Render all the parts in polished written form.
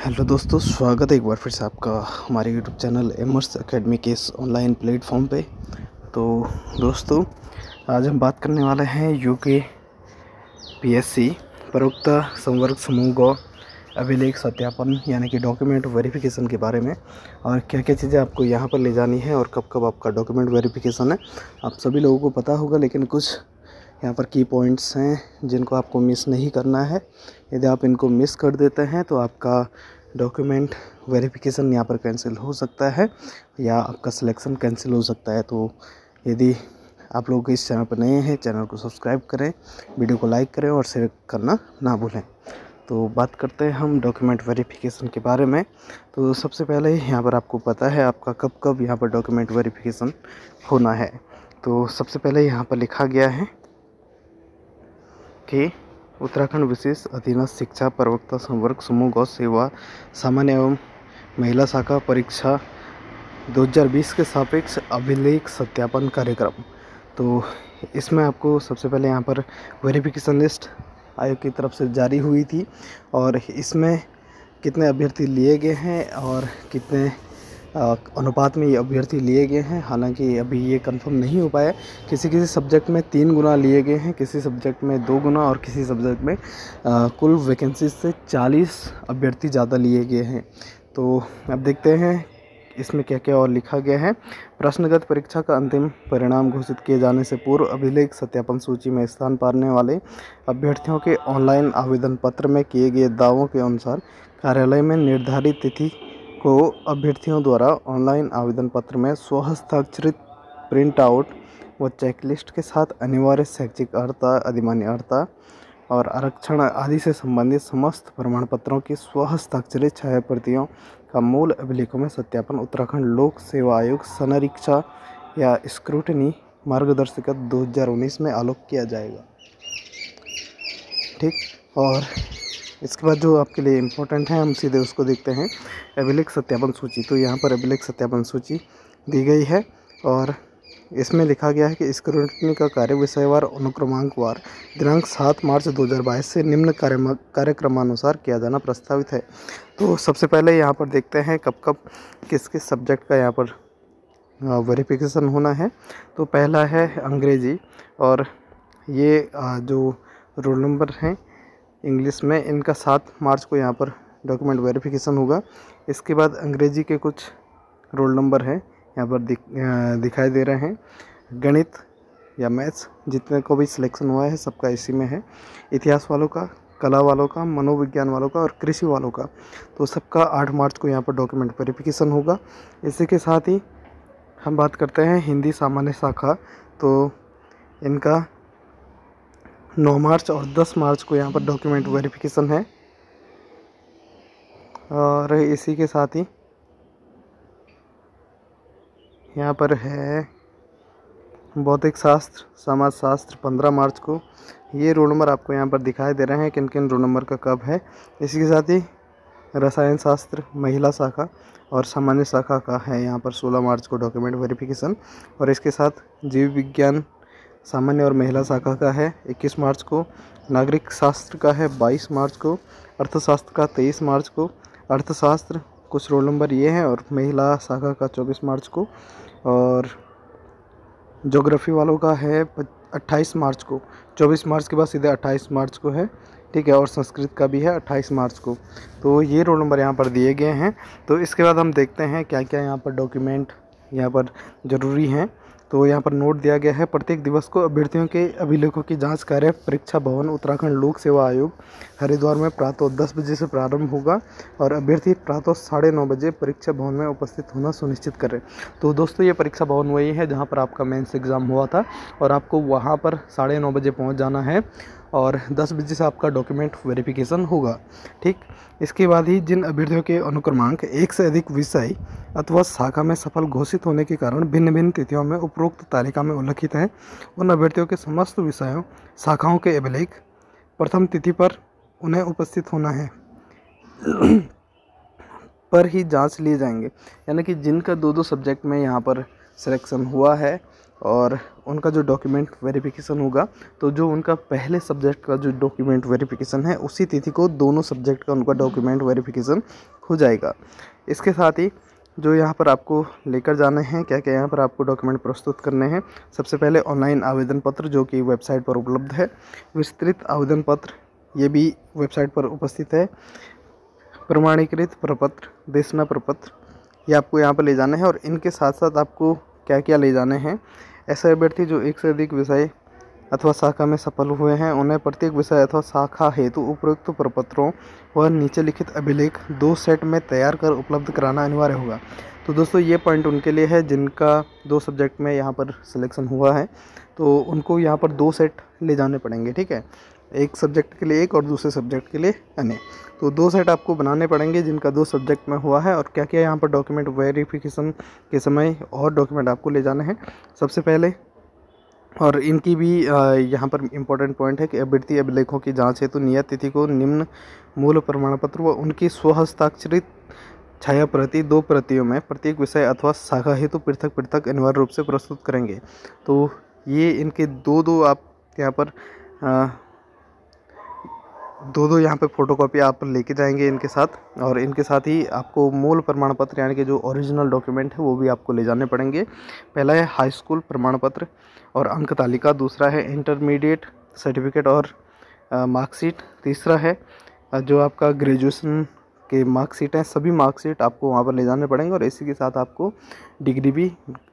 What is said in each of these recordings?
Hello दोस्तों, स्वागत है एक बार फिर से आपका हमारे यूट्यूब चैनल एमर्स एकेडमी के इस ऑनलाइन प्लेटफॉर्म पे। तो दोस्तों, आज हम बात करने वाले हैं यूके पीएससी प्रवक्ता संवर्ग समूह गौ अभिलेख सत्यापन यानी कि डॉक्यूमेंट वेरिफिकेशन के बारे में, और क्या क्या चीज़ें आपको यहाँ पर ले जानी है और कब कब आपका डॉक्यूमेंट वेरिफिकेशन है। आप सभी लोगों को पता होगा, लेकिन कुछ यहाँ पर की पॉइंट्स हैं जिनको आपको मिस नहीं करना है। यदि आप इनको मिस कर देते हैं तो आपका डॉक्यूमेंट वेरिफिकेशन यहाँ पर कैंसिल हो सकता है या आपका सिलेक्शन कैंसिल हो सकता है। तो यदि आप लोग इस चैनल पर नए हैं, चैनल को सब्सक्राइब करें, वीडियो को लाइक करें और शेयर करना ना भूलें। तो बात करते हैं हम डॉक्यूमेंट वेरिफिकेशन के बारे में। तो सबसे पहले यहाँ पर आपको पता है आपका कब कब यहाँ पर डॉक्यूमेंट वेरिफिकेशन होना है। तो सबसे पहले यहाँ पर लिखा गया है कि उत्तराखंड विशेष अधीनस्थ शिक्षा प्रवक्ता संवर्ग समूह गौ सेवा सामान्य एवं महिला शाखा परीक्षा 2020 के सापेक्ष अभिलेख सत्यापन कार्यक्रम। तो इसमें आपको सबसे पहले यहाँ पर वेरिफिकेशन लिस्ट आयोग की तरफ से जारी हुई थी, और इसमें कितने अभ्यर्थी लिए गए हैं और कितने अनुपात में ये अभ्यर्थी लिए गए हैं। हालांकि अभी ये कंफर्म नहीं हो पाया। किसी किसी सब्जेक्ट में 3 गुना लिए गए हैं, किसी सब्जेक्ट में 2 गुना और किसी सब्जेक्ट में कुल वैकेंसी से 40 अभ्यर्थी ज़्यादा लिए गए हैं। तो अब देखते हैं इसमें क्या क्या और लिखा गया है। प्रश्नगत परीक्षा का अंतिम परिणाम घोषित किए जाने से पूर्व अभिलेख सत्यापन सूची में स्थान पाने वाले अभ्यर्थियों के ऑनलाइन आवेदन पत्र में किए गए दावों के अनुसार कार्यालय में निर्धारित तिथि को अभ्यर्थियों द्वारा ऑनलाइन आवेदन पत्र में स्वहस्ताक्षरित प्रिंट आउट व चेकलिस्ट के साथ अनिवार्य शैक्षिक अर्हता, अधिमान्य अर्हता और आरक्षण आदि से संबंधित समस्त प्रमाण पत्रों की स्वहस्ताक्षरित छाया प्रतियों का मूल अभिलेखों में सत्यापन उत्तराखंड लोक सेवा आयोग संरीक्षा या स्क्रूटनी मार्गदर्शिका 2019 में आलोक किया जाएगा। ठीक, और इसके बाद जो आपके लिए इम्पोर्टेंट है हम सीधे उसको देखते हैं। अभिलेख सत्यापन सूची। तो यहाँ पर अभिलेख सत्यापन सूची दी गई है और इसमें लिखा गया है कि स्क्रूटनी का कार्य विषयवार अनुक्रमांकवार दिनांक 7 मार्च 2022 से निम्न कार्यक्रमानुसार किया जाना प्रस्तावित है। तो सबसे पहले यहाँ पर देखते हैं कब कब किस किस सब्जेक्ट का यहाँ पर वेरिफिकेशन होना है। तो पहला है अंग्रेजी, और ये जो रोल नंबर हैं इंग्लिश में, इनका 7 मार्च को यहाँ पर डॉक्यूमेंट वेरिफिकेशन होगा। इसके बाद अंग्रेजी के कुछ रोल नंबर हैं यहाँ पर दिखाई दे रहे हैं। गणित या मैथ्स जितने को भी सिलेक्शन हुआ है सबका इसी में है। इतिहास वालों का, कला वालों का, मनोविज्ञान वालों का और कृषि वालों का, तो सबका 8 मार्च को यहाँ पर डॉक्यूमेंट वेरिफिकेशन होगा। इसी के साथ ही हम बात करते हैं हिंदी सामान्य शाखा। तो इनका 9 मार्च और 10 मार्च को यहाँ पर डॉक्यूमेंट वेरिफिकेशन है। और इसी के साथ ही यहाँ पर है भौतिक शास्त्र, समाज शास्त्र 15 मार्च को। ये रोल नंबर आपको यहाँ पर दिखाई दे रहे हैं किन किन रोल नंबर का कब है। इसी के साथ ही रसायन शास्त्र महिला शाखा और सामान्य शाखा का है यहाँ पर 16 मार्च को डॉक्यूमेंट वेरिफिकेशन। और इसके साथ जीव विज्ञान सामान्य और महिला शाखा का है 21 मार्च को। नागरिक शास्त्र का है 22 मार्च को। अर्थशास्त्र का 23 मार्च को। अर्थशास्त्र कुछ रोल नंबर ये हैं, और महिला शाखा का 24 मार्च को। और ज्योग्राफी वालों का है 28 मार्च को। 24 मार्च के बाद सीधे 28 मार्च को है, ठीक है। और संस्कृत का भी है 28 मार्च को। तो ये रोल नंबर यहाँ पर दिए गए हैं। तो इसके बाद हम देखते हैं क्या क्या यहाँ पर डॉक्यूमेंट यहाँ पर ज़रूरी हैं। तो यहाँ पर नोट दिया गया है, प्रत्येक दिवस को अभ्यर्थियों के अभिलेखों की जांच कार्य परीक्षा भवन उत्तराखंड लोक सेवा आयोग हरिद्वार में प्रातः 10 बजे से प्रारंभ होगा, और अभ्यर्थी प्रातः 9:30 बजे परीक्षा भवन में उपस्थित होना सुनिश्चित करें। तो दोस्तों, ये परीक्षा भवन वही है जहाँ पर आपका मेंस एग्ज़ाम हुआ था, और आपको वहाँ पर 9:30 बजे पहुँच जाना है, और 10 बजे से आपका डॉक्यूमेंट वेरिफिकेशन होगा। ठीक, इसके बाद ही जिन अभ्यर्थियों के अनुक्रमांक 1 से अधिक विषय अथवा शाखा में सफल घोषित होने के कारण भिन्न भिन्न तिथियों में उपरोक्त तालिका में उल्लिखित हैं, उन अभ्यर्थियों के समस्त विषयों शाखाओं के अभिलेख प्रथम तिथि पर उन्हें उपस्थित होना है पर ही जांच लिए जाएंगे। यानी कि जिनका 2-2 सब्जेक्ट में यहाँ पर सिलेक्शन हुआ है और उनका जो डॉक्यूमेंट वेरिफिकेशन होगा, तो जो उनका पहले सब्जेक्ट का जो डॉक्यूमेंट वेरिफिकेशन है उसी तिथि को दोनों सब्जेक्ट का उनका डॉक्यूमेंट वेरिफिकेशन हो जाएगा। इसके साथ ही जो यहाँ पर आपको लेकर जाने हैं, क्या क्या यहाँ पर आपको डॉक्यूमेंट प्रस्तुत करने हैं। सबसे पहले ऑनलाइन आवेदन पत्र जो कि वेबसाइट पर उपलब्ध है, विस्तृत आवेदन पत्र ये भी वेबसाइट पर उपस्थित है, प्रमाणीकृत प्रपत्र, देशना प्रपत्र ये आपको यहाँ पर ले जाने हैं। और इनके साथ साथ आपको क्या क्या ले जाने हैं, ऐसे अभ्यर्थी जो एक से अधिक विषय अथवा शाखा में सफल हुए हैं उन्हें प्रत्येक विषय अथवा शाखा हेतु उपयुक्त प्रपत्रों व नीचे लिखित अभिलेख 2 सेट में तैयार कर उपलब्ध कराना अनिवार्य होगा। तो दोस्तों ये पॉइंट उनके लिए है जिनका 2 सब्जेक्ट में यहाँ पर सिलेक्शन हुआ है, तो उनको यहाँ पर 2 सेट ले जाने पड़ेंगे, ठीक है। एक सब्जेक्ट के लिए एक और दूसरे सब्जेक्ट के लिए अन्य, तो 2 सेट आपको बनाने पड़ेंगे जिनका 2 सब्जेक्ट में हुआ है। और क्या क्या यहाँ पर डॉक्यूमेंट वेरिफिकेशन के समय और डॉक्यूमेंट आपको ले जाने हैं सबसे पहले, और इनकी भी यहाँ पर इम्पोर्टेंट पॉइंट है कि अभ्यर्थी अभिलेखों की जांच हेतु नियत तिथि को निम्न मूल प्रमाण पत्र व उनकी स्वहस्ताक्षरित छाया प्रति 2 प्रतियों में प्रत्येक विषय अथवा शाखा हेतु पृथक पृथक अनिवार्य रूप से प्रस्तुत करेंगे। तो ये इनके दो आप यहाँ पर दो यहाँ पे फ़ोटोकॉपी आप लेके जाएंगे इनके साथ, और इनके साथ ही आपको मूल प्रमाण पत्र यानी कि जो ओरिजिनल डॉक्यूमेंट है वो भी आपको ले जाने पड़ेंगे। पहला है हाई स्कूल प्रमाण पत्र और अंक तालिका, दूसरा है इंटरमीडिएट सर्टिफिकेट और मार्कशीट, तीसरा है जो आपका ग्रेजुएशन के मार्कशीट हैं, सभी मार्कशीट आपको वहाँ पर ले जाने पड़ेंगे। और इसी के साथ आपको डिग्री भी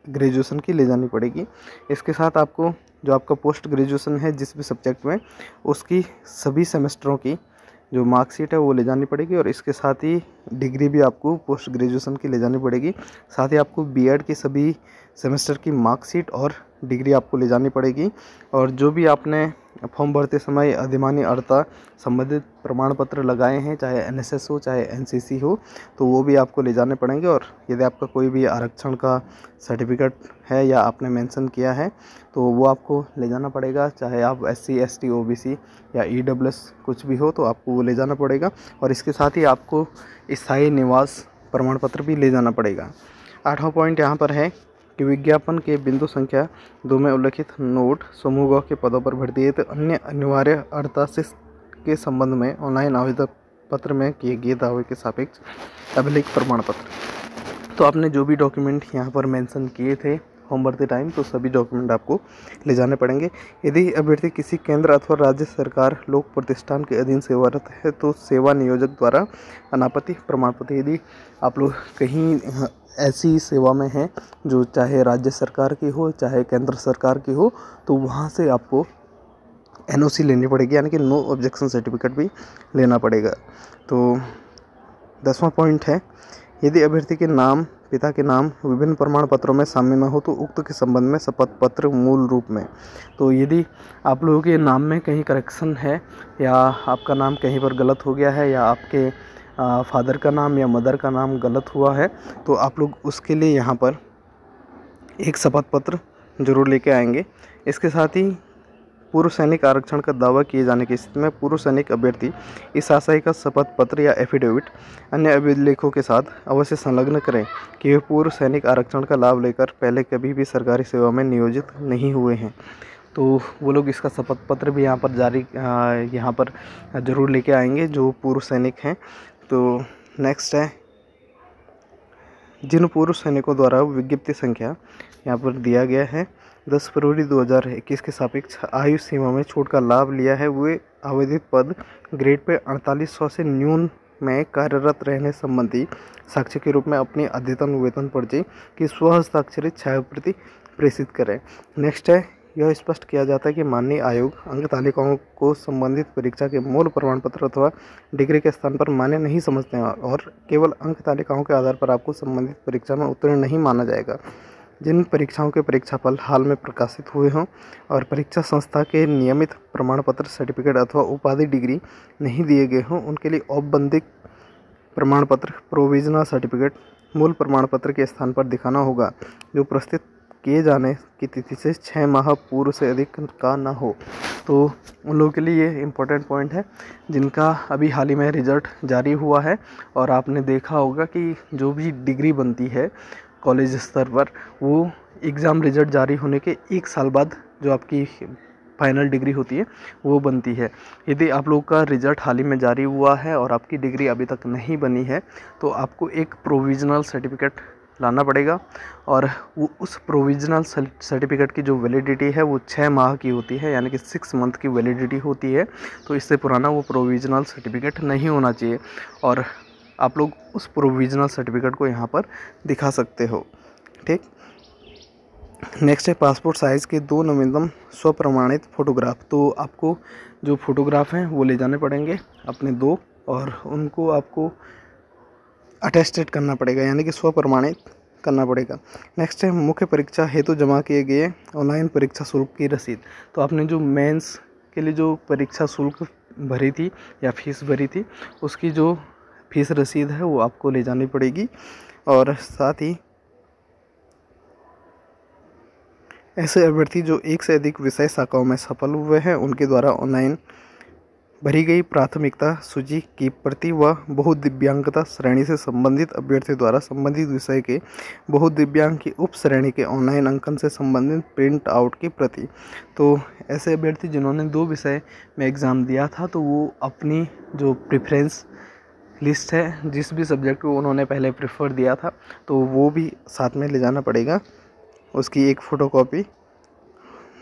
ग्रेजुएशन की ले जानी पड़ेगी। इसके साथ आपको जो आपका पोस्ट ग्रेजुएशन है जिस भी सब्जेक्ट में, उसकी सभी सेमेस्टरों की जो मार्कशीट है वो ले जानी पड़ेगी। और इसके साथ ही डिग्री भी आपको पोस्ट ग्रेजुएशन की ले जानी पड़ेगी। साथ ही आपको बीएड की सभी सेमेस्टर की मार्कशीट और डिग्री आपको ले जानी पड़ेगी। और जो भी आपने फॉर्म भरते समय अधिमानी अर्हता संबंधित प्रमाण पत्र लगाए हैं, चाहे एनएसएस हो चाहे एनसीसी हो, तो वो भी आपको ले जाने पड़ेंगे। और यदि आपका कोई भी आरक्षण का सर्टिफिकेट है या आपने मेंशन किया है तो वो आपको ले जाना पड़ेगा, चाहे आप एससी एसटी ओबीसी या ईडब्ल्यूएस कुछ भी हो तो आपको वो ले जाना पड़ेगा। और इसके साथ ही आपको स्थायी निवास प्रमाण पत्र भी ले जाना पड़ेगा। 8वां पॉइंट यहाँ पर है कि विज्ञापन के बिंदु संख्या 2 में उल्लिखित नोट समूह के पदों पर भर्ती हेतु अन्य अनिवार्य अर्हता से के संबंध में ऑनलाइन आवेदन पत्र में किए गए दावे के सापेक्ष अभिलेख प्रमाण पत्र। तो आपने जो भी डॉक्यूमेंट यहाँ पर मेंशन किए थे फॉर्म भरते टाइम, तो सभी डॉक्यूमेंट आपको ले जाने पड़ेंगे। यदि अभ्यर्थी किसी केंद्र अथवा राज्य सरकार लोक प्रतिष्ठान के अधीन सेवारत है तो सेवा नियोजक द्वारा अनापत्ति प्रमाण पत्र, यदि आप लोग कहीं ऐसी सेवा में हैं जो चाहे राज्य सरकार की हो चाहे केंद्र सरकार की हो, तो वहाँ से आपको एनओसी लेनी पड़ेगी यानी कि नो ऑब्जेक्शन सर्टिफिकेट भी लेना पड़ेगा। तो 10वां पॉइंट है, यदि अभ्यर्थी के नाम पिता के नाम विभिन्न प्रमाण पत्रों में शामिल न हो तो उक्त के संबंध में शपथ पत्र मूल रूप में। तो यदि आप लोगों के नाम में कहीं करेक्शन है या आपका नाम कहीं पर गलत हो गया है या आपके फादर का नाम या मदर का नाम गलत हुआ है, तो आप लोग उसके लिए यहाँ पर एक शपथ पत्र जरूर लेके आएंगे। इसके साथ ही पूर्व सैनिक आरक्षण का दावा किए जाने की स्थिति में पूर्व सैनिक अभ्यर्थी इस आशय का शपथ पत्र या एफिडेविट अन्य अभिलेखों के साथ अवश्य संलग्न करें कि वे पूर्व सैनिक आरक्षण का लाभ लेकर पहले कभी भी सरकारी सेवा में नियोजित नहीं हुए हैं। तो वो लोग इसका शपथ पत्र भी यहाँ पर यहाँ पर ज़रूर लेके आएंगे जो पूर्व सैनिक हैं। तो नेक्स्ट है, जिन पूर्व सैनिकों द्वारा विज्ञप्ति संख्या यहाँ पर दिया गया है 10 फरवरी 2021 के सापेक्ष आयु सीमा में छूट का लाभ लिया है, वे आवेदित पद ग्रेड पे 4800 से न्यून में कार्यरत रहने संबंधी साक्ष्य के रूप में अपनी अद्यतन वेतन पर्ची की स्वहस्ताक्षरित छायाप्रति प्रेषित करें। नेक्स्ट है, यह स्पष्ट किया जाता है कि माननीय आयोग अंक तालिकाओं को संबंधित परीक्षा के मूल प्रमाण पत्र अथवा डिग्री के स्थान पर मान्य नहीं समझते हैं और केवल अंक तालिकाओं के आधार पर आपको संबंधित परीक्षा में उत्तीर्ण नहीं माना जाएगा। जिन परीक्षाओं के परीक्षाफल हाल में प्रकाशित हुए हों और परीक्षा संस्था के नियमित प्रमाण पत्र सर्टिफिकेट अथवा उपाधि डिग्री नहीं दिए गए हों, उनके लिए औपबंधिक प्रमाण पत्र प्रोविजनल सर्टिफिकेट मूल प्रमाण पत्र के स्थान पर दिखाना होगा, जो प्रस्तुत किए जाने की तिथि से 6 माह पूर्व से अधिक का ना हो। तो उन लोगों के लिए ये इम्पोर्टेंट पॉइंट है जिनका अभी हाल ही में रिजल्ट जारी हुआ है। और आपने देखा होगा कि जो भी डिग्री बनती है कॉलेज स्तर पर, वो एग्ज़ाम रिजल्ट जारी होने के 1 साल बाद जो आपकी फाइनल डिग्री होती है वो बनती है। यदि आप लोग का रिज़ल्ट हाल ही में जारी हुआ है और आपकी डिग्री अभी तक नहीं बनी है तो आपको एक प्रोविज़नल सर्टिफिकेट लाना पड़ेगा, और वो उस प्रोविज़नल सर्टिफिकेट की जो वैलिडिटी है वो 6 माह की होती है, यानी कि 6 मंथ की वैलिडिटी होती है। तो इससे पुराना वो प्रोविज़नल सर्टिफिकेट नहीं होना चाहिए, और आप लोग उस प्रोविज़नल सर्टिफिकेट को यहाँ पर दिखा सकते हो। ठीक, नेक्स्ट है पासपोर्ट साइज़ के 2 नवीनतम स्वप्रमाणित फ़ोटोग्राफ। तो आपको जो फ़ोटोग्राफ हैं वो ले जाने पड़ेंगे अपने 2, और उनको आपको अटेस्टेड करना पड़ेगा, यानी कि स्वप्रमाणित करना पड़ेगा। नेक्स्ट है मुख्य परीक्षा हेतु जमा किए गए ऑनलाइन परीक्षा शुल्क की रसीद। तो आपने जो मेंस के लिए जो परीक्षा शुल्क भरी थी या फीस भरी थी, उसकी जो फीस रसीद है वो आपको ले जानी पड़ेगी। और साथ ही ऐसे अभ्यर्थी जो एक से अधिक विषय शाखाओं में सफल हुए हैं उनके द्वारा ऑनलाइन भरी गई प्राथमिकता सूची की प्रति व बहुदिव्यांगता श्रेणी से संबंधित अभ्यर्थी द्वारा संबंधित विषय के बहुदिव्यांग की उप श्रेणी के ऑनलाइन अंकन से संबंधित प्रिंट आउट की प्रति। तो ऐसे अभ्यर्थी जिन्होंने 2 विषय में एग्ज़ाम दिया था तो वो अपनी जो प्रेफरेंस लिस्ट है, जिस भी सब्जेक्ट को उन्होंने पहले प्रेफर दिया था, तो वो भी साथ में ले जाना पड़ेगा, उसकी एक फ़ोटोकॉपी।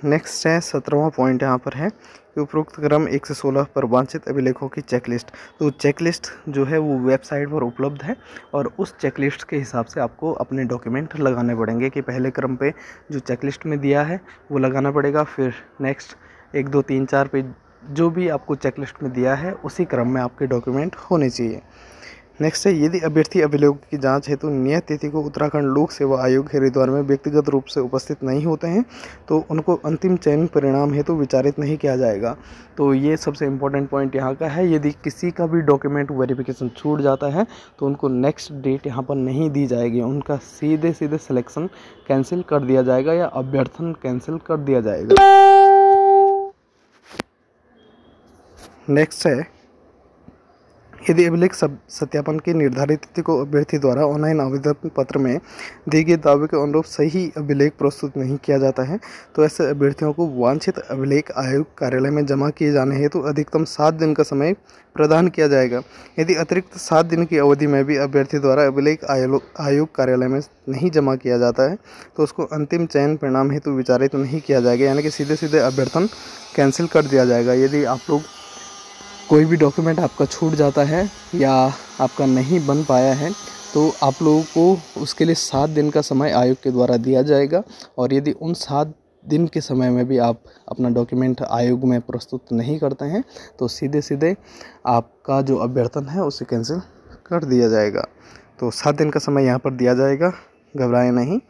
नेक्स्ट है 17वां पॉइंट यहाँ पर है कि उपरोक्त क्रम 1 से 16 पर वांछित अभिलेखों की चेकलिस्ट। तो चेकलिस्ट जो है वो वेबसाइट पर उपलब्ध है, और उस चेकलिस्ट के हिसाब से आपको अपने डॉक्यूमेंट लगाने पड़ेंगे कि पहले क्रम पे जो चेकलिस्ट में दिया है वो लगाना पड़ेगा, फिर नेक्स्ट 1, 2, 3, 4 पे जो भी आपको चेकलिस्ट में दिया है उसी क्रम में आपके डॉक्यूमेंट होने चाहिए। नेक्स्ट है यदि अभ्यर्थी अभिलेखों की जांच हेतु नियत तिथि को उत्तराखंड लोक सेवा आयोग हरिद्वार में व्यक्तिगत रूप से उपस्थित नहीं होते हैं तो उनको अंतिम चयन परिणाम हेतु विचारित नहीं किया जाएगा। तो ये सबसे इम्पोर्टेंट पॉइंट यहाँ का है, यदि किसी का भी डॉक्यूमेंट वेरिफिकेशन छूट जाता है तो उनको नेक्स्ट डेट यहाँ पर नहीं दी जाएगी, उनका सीधे सिलेक्शन कैंसिल कर दिया जाएगा या अभ्यर्थन कैंसिल कर दिया जाएगा। नेक्स्ट है यदि अभिलेख सत्यापन की निर्धारित तिथि को अभ्यर्थी द्वारा ऑनलाइन आवेदन पत्र में दिए गए दावे के अनुरूप सही अभिलेख प्रस्तुत नहीं किया जाता है तो ऐसे अभ्यर्थियों को वांछित अभिलेख आयोग कार्यालय में जमा किए जाने हेतु अधिकतम 7 दिन का समय प्रदान किया जाएगा। यदि अतिरिक्त 7 दिन की अवधि में भी अभ्यर्थी द्वारा अभिलेख आयोग कार्यालय में नहीं जमा किया जाता है तो उसको अंतिम चयन परिणाम हेतु विचारित नहीं किया जाएगा, यानी कि सीधे अभ्यर्थन कैंसिल कर दिया जाएगा। यदि आप लोग कोई भी डॉक्यूमेंट आपका छूट जाता है या आपका नहीं बन पाया है तो आप लोगों को उसके लिए 7 दिन का समय आयोग के द्वारा दिया जाएगा, और यदि उन 7 दिन के समय में भी आप अपना डॉक्यूमेंट आयोग में प्रस्तुत नहीं करते हैं तो सीधे आपका जो अभ्यर्थन है उसे कैंसिल कर दिया जाएगा। तो 7 दिन का समय यहाँ पर दिया जाएगा, घबराएं नहीं।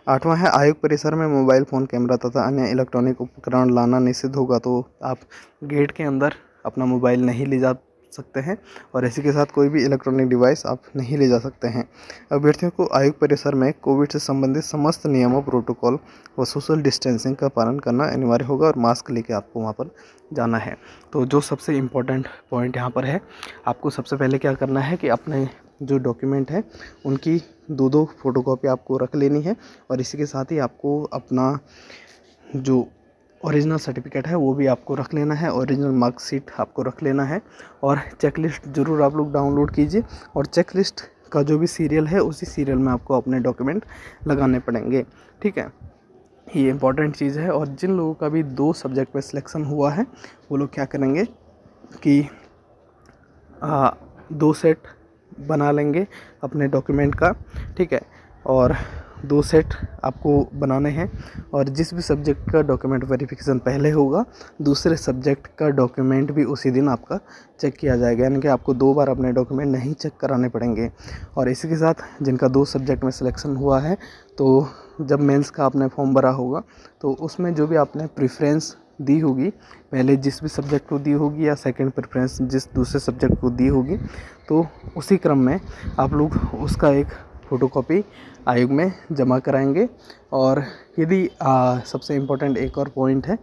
8वां है आयोग परिसर में मोबाइल फ़ोन, कैमरा तथा अन्य इलेक्ट्रॉनिक उपकरण लाना निषिद्ध होगा। तो आप गेट के अंदर अपना मोबाइल नहीं ले जा सकते हैं और इसी के साथ कोई भी इलेक्ट्रॉनिक डिवाइस आप नहीं ले जा सकते हैं। अभ्यर्थियों को आयोग परिसर में कोविड से संबंधित समस्त नियमों, प्रोटोकॉल व सोशल डिस्टेंसिंग का पालन करना अनिवार्य होगा और मास्क लेके आपको वहाँ पर जाना है। तो जो सबसे इम्पोर्टेंट पॉइंट यहाँ पर है, आपको सबसे पहले क्या करना है कि अपने जो डॉक्यूमेंट है उनकी 2 फोटोकॉपी आपको रख लेनी है, और इसी के साथ ही आपको अपना जो ओरिजिनल सर्टिफिकेट है वो भी आपको रख लेना है, ओरिजिनल मार्कशीट आपको रख लेना है, और चेकलिस्ट ज़रूर आप लोग डाउनलोड कीजिए, और चेकलिस्ट का जो भी सीरियल है उसी सीरियल में आपको अपने डॉक्यूमेंट लगाने पड़ेंगे। ठीक है, ये इंपॉर्टेंट चीज़ है। और जिन लोगों का भी 2 सब्जेक्ट में सिलेक्शन हुआ है वो लोग क्या करेंगे कि 2 सेट बना लेंगे अपने डॉक्यूमेंट का। ठीक है, और 2 सेट आपको बनाने हैं, और जिस भी सब्जेक्ट का डॉक्यूमेंट वेरिफिकेशन पहले होगा दूसरे सब्जेक्ट का डॉक्यूमेंट भी उसी दिन आपका चेक किया जाएगा, यानी कि आपको 2 बार अपने डॉक्यूमेंट नहीं चेक कराने पड़ेंगे। और इसी के साथ जिनका 2 सब्जेक्ट में सिलेक्शन हुआ है तो जब मेंस का आपने फॉर्म भरा होगा तो उसमें जो भी आपने प्रेफरेंस दी होगी, पहले जिस भी सब्जेक्ट को दी होगी या सेकंड प्रेफरेंस जिस दूसरे सब्जेक्ट को दी होगी, तो उसी क्रम में आप लोग उसका एक फ़ोटोकॉपी आयोग में जमा कराएंगे। और यदि सबसे इम्पोर्टेंट एक और पॉइंट है,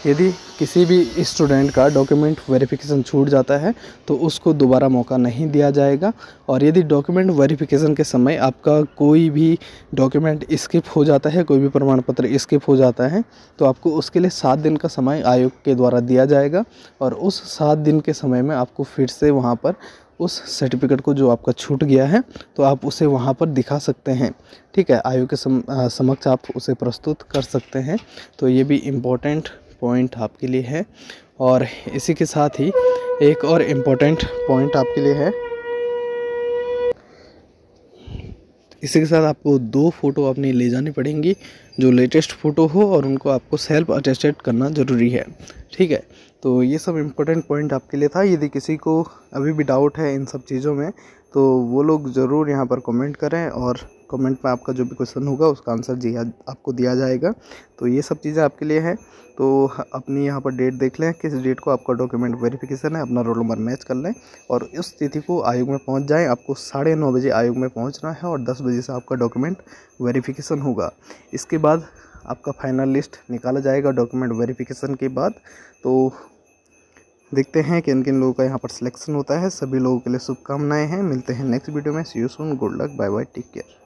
यदि किसी भी स्टूडेंट का डॉक्यूमेंट वेरिफिकेशन छूट जाता है तो उसको दोबारा मौका नहीं दिया जाएगा। और यदि डॉक्यूमेंट वेरिफिकेशन के समय आपका कोई भी डॉक्यूमेंट स्किप हो जाता है, कोई भी प्रमाण पत्र स्किप हो जाता है, तो आपको उसके लिए 7 दिन का समय आयोग के द्वारा दिया जाएगा। और उस 7 दिन के समय में आपको फिर से वहाँ पर उस सर्टिफिकेट को जो आपका छूट गया है तो आप उसे वहाँ पर दिखा सकते हैं। ठीक है, आयोग के समक्ष आप उसे प्रस्तुत कर सकते हैं। तो ये भी इम्पोर्टेंट पॉइंट आपके लिए है। और इसी के साथ ही एक और इम्पोर्टेंट पॉइंट आपके लिए है, इसी के साथ आपको 2 फ़ोटो अपनी ले जानी पड़ेंगी जो लेटेस्ट फ़ोटो हो, और उनको आपको सेल्फ अटेस्टेड करना ज़रूरी है। ठीक है, तो ये सब इम्पोर्टेंट पॉइंट आपके लिए था। यदि किसी को अभी भी डाउट है इन सब चीज़ों में तो वो लोग ज़रूर यहाँ पर कमेंट करें, और कमेंट में आपका जो भी क्वेश्चन होगा उसका आंसर जी आपको दिया जाएगा। तो ये सब चीज़ें आपके लिए हैं। तो अपनी यहाँ पर डेट देख लें, किस डेट को आपका डॉक्यूमेंट वेरिफिकेशन है, अपना रोल नंबर मैच कर लें और उस तिथि को आयोग में पहुँच जाएँ। आपको 9:30 बजे आयोग में पहुँचना है और 10 बजे से आपका डॉक्यूमेंट वेरिफिकेशन होगा। इसके बाद आपका फाइनल लिस्ट निकाला जाएगा डॉक्यूमेंट वेरिफिकेशन के बाद। तो देखते हैं किन किन लोगों का यहाँ पर सिलेक्शन होता है। सभी लोगों के लिए शुभकामनाएं हैं। मिलते हैं नेक्स्ट वीडियो में। See you soon, good luck, bye bye, take care.